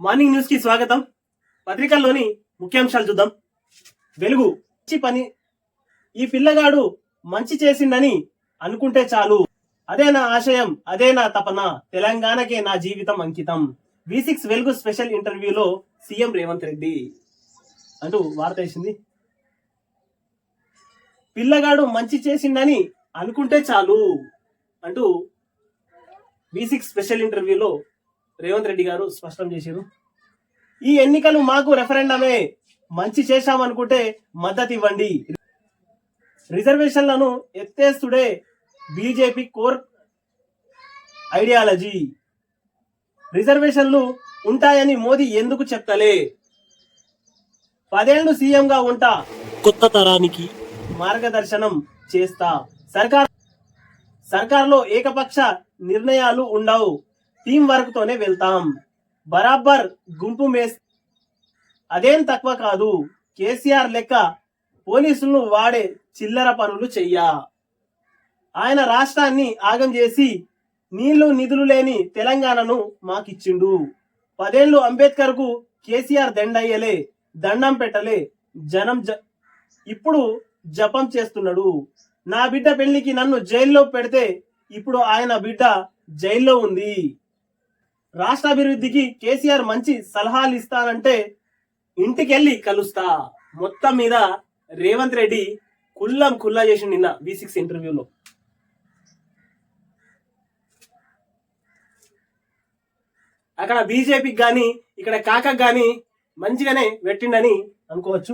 Morning news కి స్వాగతం. పత్రికల్లోని ముఖ్యాంశాలు చూద్దాం. వెలుగు మంచి పని, ఈ పిల్లగాడు మంచి చేసిండని అనుకుంటే చాలు, అదే నా ఆశయం, అదే నా తపన, తెలంగాణకే నా జీవితం అంకితం. V6 వెలుగు స్పెషల్ ఇంటర్వ్యూలో సీఎం రేవంత్ రెడ్డి అంటూ వార్త వేసింది. పిల్లగాడు మంచి చేసిండని అనుకుంటే చాలు అంటూ V6 స్పెషల్ ఇంటర్వ్యూలో రేవంత్ రెడ్డి గారు స్పష్టం చేశారు. ఈ ఎన్నికలు మాకు రెఫరెండమే, మంచి చేశామనుకుంటే మద్దతు ఇవ్వండి. రిజర్వేషన్లను ఎత్తేస్తుడే బీజేపీ కోర్ ఐడియాలజీ. రిజర్వేషన్లు ఉంటాయని మోదీ ఎందుకు చెప్తలే? 10 ఏళ్లు సీఎంగా ఉంటా, కొత్త తరానికి మార్గదర్శనం చేస్తా. సర్కార్లో ఏకపక్ష నిర్ణయాలు ఉండవు, టీం వర్క్ తోనే వెళ్తాం. బరాబర్ గుంపు మేస్, అదేం తక్కువ కాదు. కేసీఆర్ లెక్క పోలీసులను వాడే చిల్లర పనులు చెయ్యా. ఆయన రాష్ట్రాన్ని ఆగం చేసి నీళ్లు నిధులు లేని తెలంగాణను మాకిచ్చిండు. 10 ఏళ్లు అంబేద్కర్ కు కేసీఆర్ దండయ్యలే, దండం పెట్టలే. జనం ఇప్పుడు జపం చేస్తున్నాడు. నా బిడ్డ పెళ్లికి నన్ను జైల్లో పెడితే ఇప్పుడు ఆయన బిడ్డ జైల్లో ఉంది. రాష్ట్ర అభివృద్ధికి కేసీఆర్ మంచి సలహాలు ఇస్తానంటే ఇంటికెళ్ళి కలుస్తా. మొత్తం మీద రేవంత్ రెడ్డి కుల్లా చేసి నిన్న V6 ఇంటర్వ్యూలో. అక్కడ బీజేపీకి గాని ఇక్కడ కాకకు గాని మంచిగానే పెట్టిండని అనుకోవచ్చు.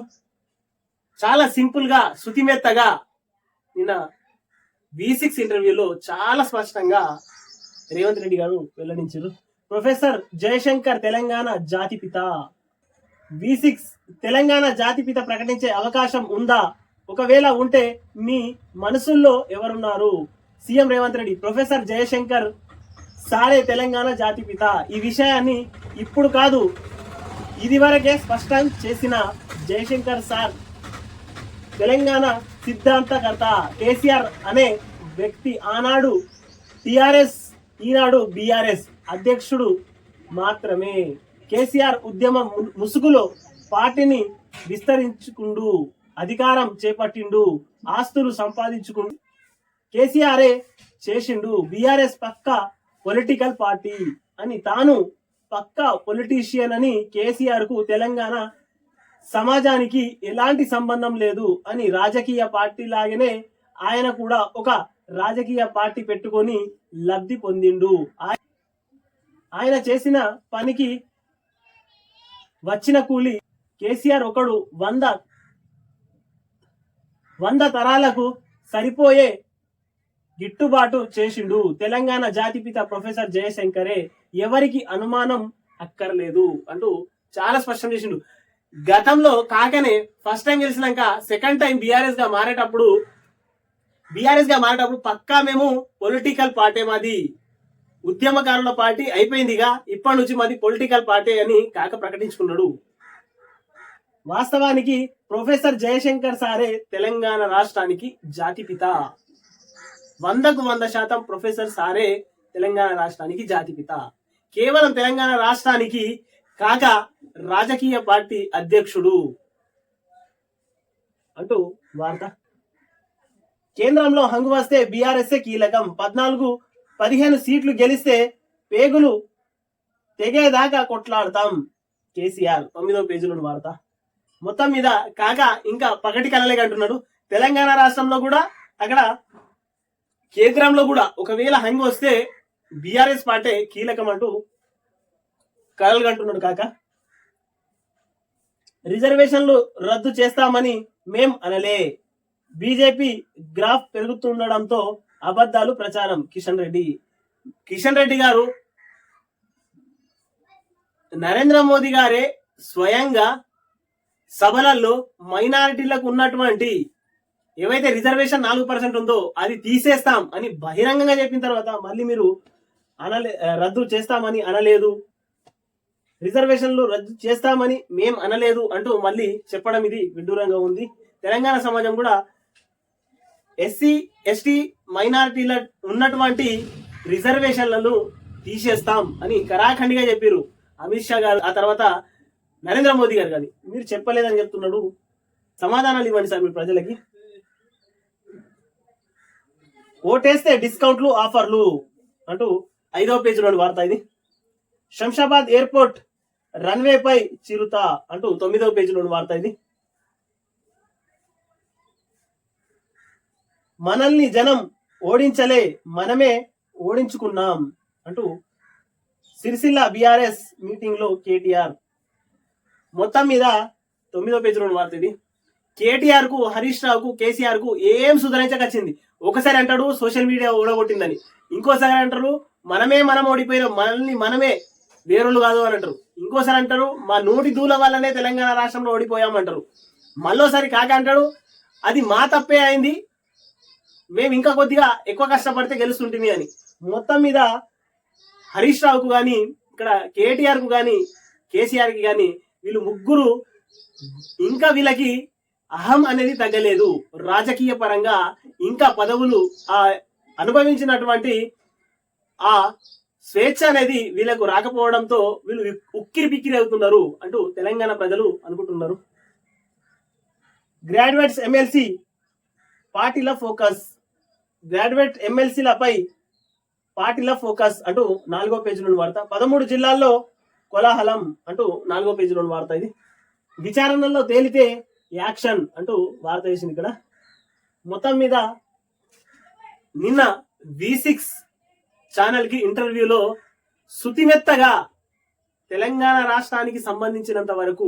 చాలా సింపుల్ గా శృతిమెత్తగా నిన్న V6 ఇంటర్వ్యూలో చాలా స్పష్టంగా రేవంత్ రెడ్డి గారు వెల్లడించారు. ప్రొఫెసర్ జయశంకర్ తెలంగాణ జాతిపిత. V6 తెలంగాణ జాతిపిత ప్రకటించే అవకాశం ఉందా? ఒకవేళ ఉంటే మీ మనసుల్లో ఎవరున్నారు? సీఎం రేవంత్ రెడ్డి ప్రొఫెసర్ జయశంకర్ సారే తెలంగాణ జాతిపిత. ఈ విషయాన్ని ఇప్పుడు కాదు, ఇదివరకే స్పష్టం చేసిన జయశంకర్ సార్ తెలంగాణ సిద్ధాంతకర్త. కేసీఆర్ అనే వ్యక్తి ఆనాడు టిఆర్ఎస్, ఈనాడు బీఆర్ఎస్ అధ్యక్షుడు మాత్రమే. కేసీఆర్ ఉద్యమం ముసుగులో పార్టీని విస్తరించుకుంటూ అధికారం చేపట్టిండు, ఆస్తులు సంపాదించుకుంటూ కేసీఆరే చేసిండు. బీఆర్ఎస్ పక్క పొలిటికల్ పార్టీ అని, తాను పక్క పొలిటీషియన్ అని, కేసీఆర్ కు తెలంగాణ సమాజానికి ఎలాంటి సంబంధం లేదు అని, రాజకీయ పార్టీ లాగానే ఆయన కూడా ఒక రాజకీయ పార్టీ పెట్టుకొని లబ్ధి పొందిండు. ఆయన చేసిన పనికి వచ్చిన కూలి కేసీఆర్ ఒకడు 100 తరాలకు సరిపోయే గిట్టుబాటు చేసిండు. తెలంగాణ జాతిపిత ప్రొఫెసర్ జయశంకరే, ఎవరికి అనుమానం అక్కర్లేదు అంటూ చాలా స్పష్టం చేసిండు. గతంలో కాకనే ఫస్ట్ టైం గెలిచినాక సెకండ్ టైం బీఆర్ఎస్ గా మారేటప్పుడు పక్కా మేము పొలిటికల్ పార్టీ, మాది ఉద్యమకారుల పార్టీ అయిపోయిందిగా, ఇప్పటి నుంచి మాది పొలిటికల్ పార్టీ అని కాక ప్రకటించుకున్నాడు. వాస్తవానికి ప్రొఫెసర్ జయశంకర్ సారే తెలంగాణ రాష్ట్రానికి జాతిపిత. 100కు 100% ప్రొఫెసర్ సారే తెలంగాణ రాష్ట్రానికి జాతిపిత. కేవలం తెలంగాణ రాష్ట్రానికి కాక రాజకీయ పార్టీ అధ్యక్షుడు అంటూ వార్త. కేంద్రంలో హంగు వస్తే బీఆర్ఎస్ కీలకం. 14-15 సీట్లు గెలిస్తే పేగులు తెగేదాకా కొట్లాడతాం కేసీఆర్. 9వ పేజీలో వార్త. మొత్తం మీద కాక ఇంకా పగటి కలలేకంటున్నాడు. తెలంగాణ రాష్ట్రంలో కూడా, అక్కడ కేంద్రంలో కూడా ఒకవేళ హంగు వస్తే బీఆర్ఎస్ పార్టీ కీలకం అంటూ కలలు కంటున్నాడు కాక. రిజర్వేషన్లు రద్దు చేస్తామని మేం అనలే, బీజేపీ గ్రాఫ్ పెరుగుతుండడంతో అబద్ధాలు ప్రచారం. కిషన్ రెడ్డి గారు నరేంద్ర మోదీ గారే స్వయంగా సభలలో మైనారిటీలకు ఉన్నటువంటి ఏవైతే రిజర్వేషన్ 4% ఉందో అది తీసేస్తాం అని బహిరంగంగా చెప్పిన తర్వాత మళ్ళీ మీరు రద్దు చేస్తామని అనలేదు, రిజర్వేషన్లు రద్దు చేస్తామని మేం అనలేదు అంటూ మళ్ళీ చెప్పడం ఇది విడ్డూరంగా ఉంది. తెలంగాణ సమాజం కూడా ఎస్సీ ఎస్టీ మైనారిటీల ఉన్నటువంటి రిజర్వేషన్లను తీసేస్తాం అని కరాఖండిగా చెప్పారు. అమిత్ షా గారు, ఆ తర్వాత నరేంద్ర మోదీ గారు కానీ మీరు చెప్పలేదని చెప్తున్నాడు. సమాధానాలు ఇవ్వండి సార్ మీరు ప్రజలకి. ఓటేస్తే డిస్కౌంట్లు ఆఫర్లు అంటూ 5వ పేజీలోని వార్త ఇది. శంషాబాద్ ఎయిర్పోర్ట్ రన్వే పై చిరుత అంటూ 9వ పేజీలోని వార్త ఇది. మనల్ని జనం ఓడించలే, మనమే ఓడించుకున్నాం అంటూ సిరిసిల్ల బీఆర్ఎస్ మీటింగ్ లో కేటీఆర్. మొత్తం మీద 9వ పేజీలోని వార్త ఇది. కేటీఆర్ కు, హరీష్ రావుకు, కేసీఆర్ కు ఏం సుధరించకొచ్చింది. ఒకసారి అంటాడు సోషల్ మీడియా ఓడగొట్టిందని, ఇంకోసారి అంటారు మనం ఓడిపోయినాం, మనమే వేరులు కాదు అని అంటారు. ఇంకోసారి అంటారు మా నోటి దూల వల్లనే తెలంగాణ రాష్ట్రంలో ఓడిపోయామంటారు. మళ్ళోసారి కాక అంటాడు అది మా తప్పే అయింది, మేము ఇంకా కొద్దిగా ఎక్కువ కష్టపడితే గెలుస్తుంటుంది అని. మొత్తం మీద హరీష్ రావుకు కానీ, ఇక్కడ కేటీఆర్ కు కానీ, కేసీఆర్ కి కానీ, వీళ్ళు ముగ్గురు ఇంకా వీళ్ళకి అహం అనేది తగ్గలేదు. రాజకీయ పరంగా ఇంకా పదవులు అనుభవించినటువంటి ఆ స్వేచ్ఛ అనేది వీళ్ళకు రాకపోవడంతో వీళ్ళు ఉక్కిరి పిక్కిరి అవుతున్నారు అంటూ తెలంగాణ ప్రజలు అనుకుంటున్నారు. గ్రాడ్యుయేట్స్ ఎమ్మెల్సీ పార్టీల ఫోకస్, గ్రాడ్యుయేట్ ఎమ్మెల్సీలపై పార్టీల ఫోకస్ అంటూ 4వ పేజీలోని వార్త. 13 జిల్లాల్లో కోలాహలం అంటూ 4వ పేజీలోని వార్త ఇది. విచారణలో తేలితే యాక్షన్ అంటూ వార్త వేసింది ఇక్కడ. మొత్తం మీద నిన్న V6 ఛానల్ కి ఇంటర్వ్యూలో సుతిమెత్తగా తెలంగాణ రాష్ట్రానికి సంబంధించినంత వరకు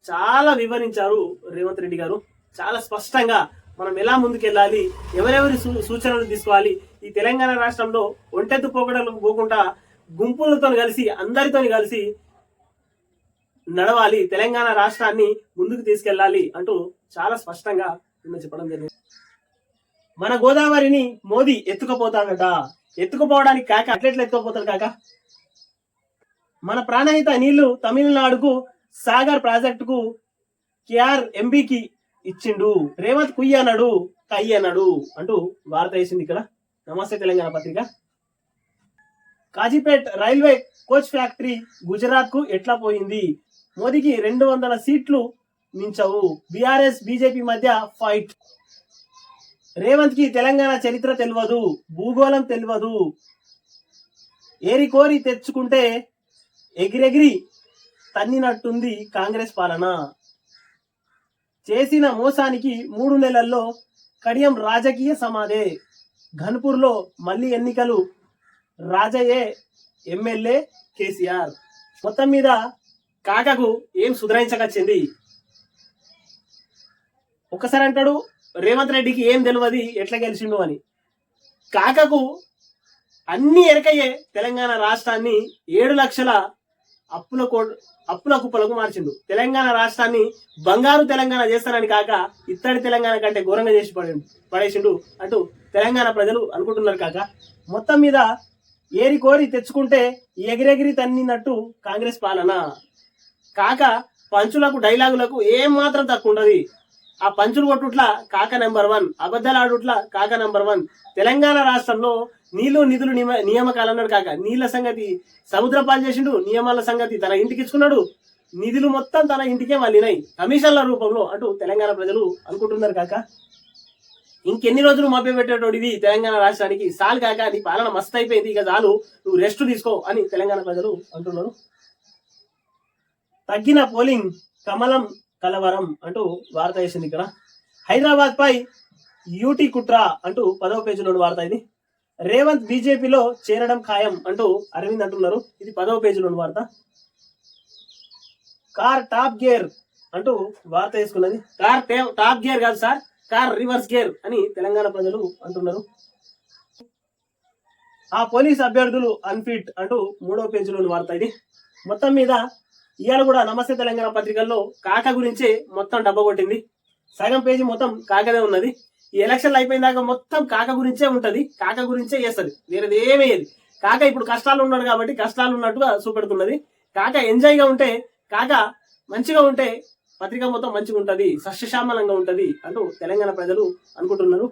చాలా వివరించారు రేవంత్ రెడ్డి గారు. చాలా స్పష్టంగా మనం ఎలా ముందుకెళ్ళాలి, ఎవరెవరి సూచనలు తీసుకోవాలి, ఈ తెలంగాణ రాష్ట్రంలో ఒంటెత్తు పోకడలకు పోకుండా గుంపులతో కలిసి అందరితో కలిసి నడవాలి, తెలంగాణ రాష్ట్రాన్ని ముందుకు తీసుకెళ్లాలి అంటూ చాలా స్పష్టంగా నిన్న చెప్పడం జరిగింది. మన గోదావరిని మోదీ ఎత్తుకుపోతాడట. ఎత్తుకుపోవడానికి కాక అట్లెట్లు ఎత్తుకుపోతాడు కాక. మన ప్రాణహిత నీళ్లు తమిళనాడుకు సాగర్ ప్రాజెక్టుకు KRMBకి ఇచ్చిండు. రేవంత్ కుయ్యనడు కయ్యనడు అంటూ వార్త వేసింది ఇక్కడ నమస్తే తెలంగాణ పత్రిక. Kazipet railway coach factory Gujarat కు ఎట్లా పోయింది, మోదీకి 200 సీట్లు మించవు, బీఆర్ఎస్ బీజేపీ మధ్య ఫైట్. రేవంత్ కి తెలంగాణ చరిత్ర తెలియదు, భూగోళం తెలియదు, ఏరి కోరి తెచ్చుకుంటే ఎగిరెగిరి తన్నినట్టుంది కాంగ్రెస్ పాలన. చేసిన మోసానికి 3 నెలల్లో కడియం రాజకీయ సమాధే. ఘన్పూర్ లో మళ్లీ ఎన్నికలు, రాజయ్యే ఎమ్మెల్యే కేసీఆర్. మొత్తం మీద కాకకు ఏం సుధరించకొచ్చింది. ఒక్కసారి అంటాడు రేవంత్ రెడ్డికి ఏం తెలియదు ఎట్లా గెలిచిండు అని. కాకకు అన్ని ఎరకయ్యే తెలంగాణ రాష్ట్రాన్ని 7 లక్షల అప్పుల కుప్పలకు మార్చిండు. తెలంగాణ రాష్ట్రాన్ని బంగారు తెలంగాణ చేస్తానని కాక ఇత్తడి తెలంగాణ కంటే ఘోరంగా చేసి పడేసిండు అంటూ తెలంగాణ ప్రజలు అనుకుంటున్నారు కాక. మొత్తం మీద ఏరి కోరి తెచ్చుకుంటే ఎగిరెగిరి తన్నినట్టు కాంగ్రెస్ పాలన. కాక పంచులకు డైలాగులకు ఏం మాత్రం తక్కువ ఉండదు. ఆ పంచులు కొట్టుట్లా కాక నెంబర్ 1, అబద్ధాలు ఆడుట్లా కాక నెంబర్ 1. తెలంగాణ రాష్ట్రంలో నీళ్లు నిధులు నియామకాలు అన్నాడు కాక. నీళ్ల సంగతి సముద్ర పాలు చేసిండు, నియమాల సంగతి తన ఇంటికి ఇచ్చుకున్నాడు, నిధులు మొత్తం తన ఇంటికే మళ్ళినాయి కమిషన్ల రూపంలో అంటూ తెలంగాణ ప్రజలు అనుకుంటున్నారు కాక. ఇంకెన్ని రోజులు మభ్య పెట్టేటోడివి తెలంగాణ రాష్ట్రానికి, సాలు కాక నీ పాలన మస్తు అయిపోయింది, ఇక చాలు నువ్వు రెస్ట్ తీసుకో అని తెలంగాణ ప్రజలు అంటున్నారు. తగ్గిన పోలింగ్ కమలం కలవరం అంటూ వార్త వేసింది ఇక్కడ. హైదరాబాద్ పై యూటీ కుట్ర అంటూ 10వ పేజీలోని వార్త ఇది. రేవంత్ బీజేపీలో చేరడం ఖాయం అంటూ అరవింద్ అంటున్నారు. ఇది 10వ పేజీలోని వార్త. కార్ టాప్ గేర్ అంటూ వార్త వేసుకున్నది. కార్ టాప్ గేర్ కాదు సార్, కార్ రివర్స్ గేర్ అని తెలంగాణ ప్రజలు అంటున్నారు. ఆ పోలీస్ అభ్యర్థులు అన్ఫిట్ అంటూ 3వ పేజీలోని వార్త ఇది. మొత్తం మీద ఇవాళ కూడా నమస్తే తెలంగాణ పత్రికల్లో కాక గురించే మొత్తం డబ్బా కొట్టింది. సగం పేజీ మొత్తం కాకదే ఉన్నది. ఈ ఎలక్షన్లు అయిపోయిన దాకా మొత్తం కాక గురించే ఉంటది, కాక గురించే చేస్తుంది, వేరేది ఏమేది. కాక ఇప్పుడు కష్టాలు ఉన్నాడు కాబట్టి కష్టాలు ఉన్నట్టుగా చూపెడుతున్నది. కాక ఎంజాయ్ గా ఉంటే, కాక మంచిగా ఉంటే పత్రిక మొత్తం మంచిగా ఉంటది, సస్యశ్యామలంగా ఉంటది అంటూ తెలంగాణ ప్రజలు అనుకుంటున్నారు.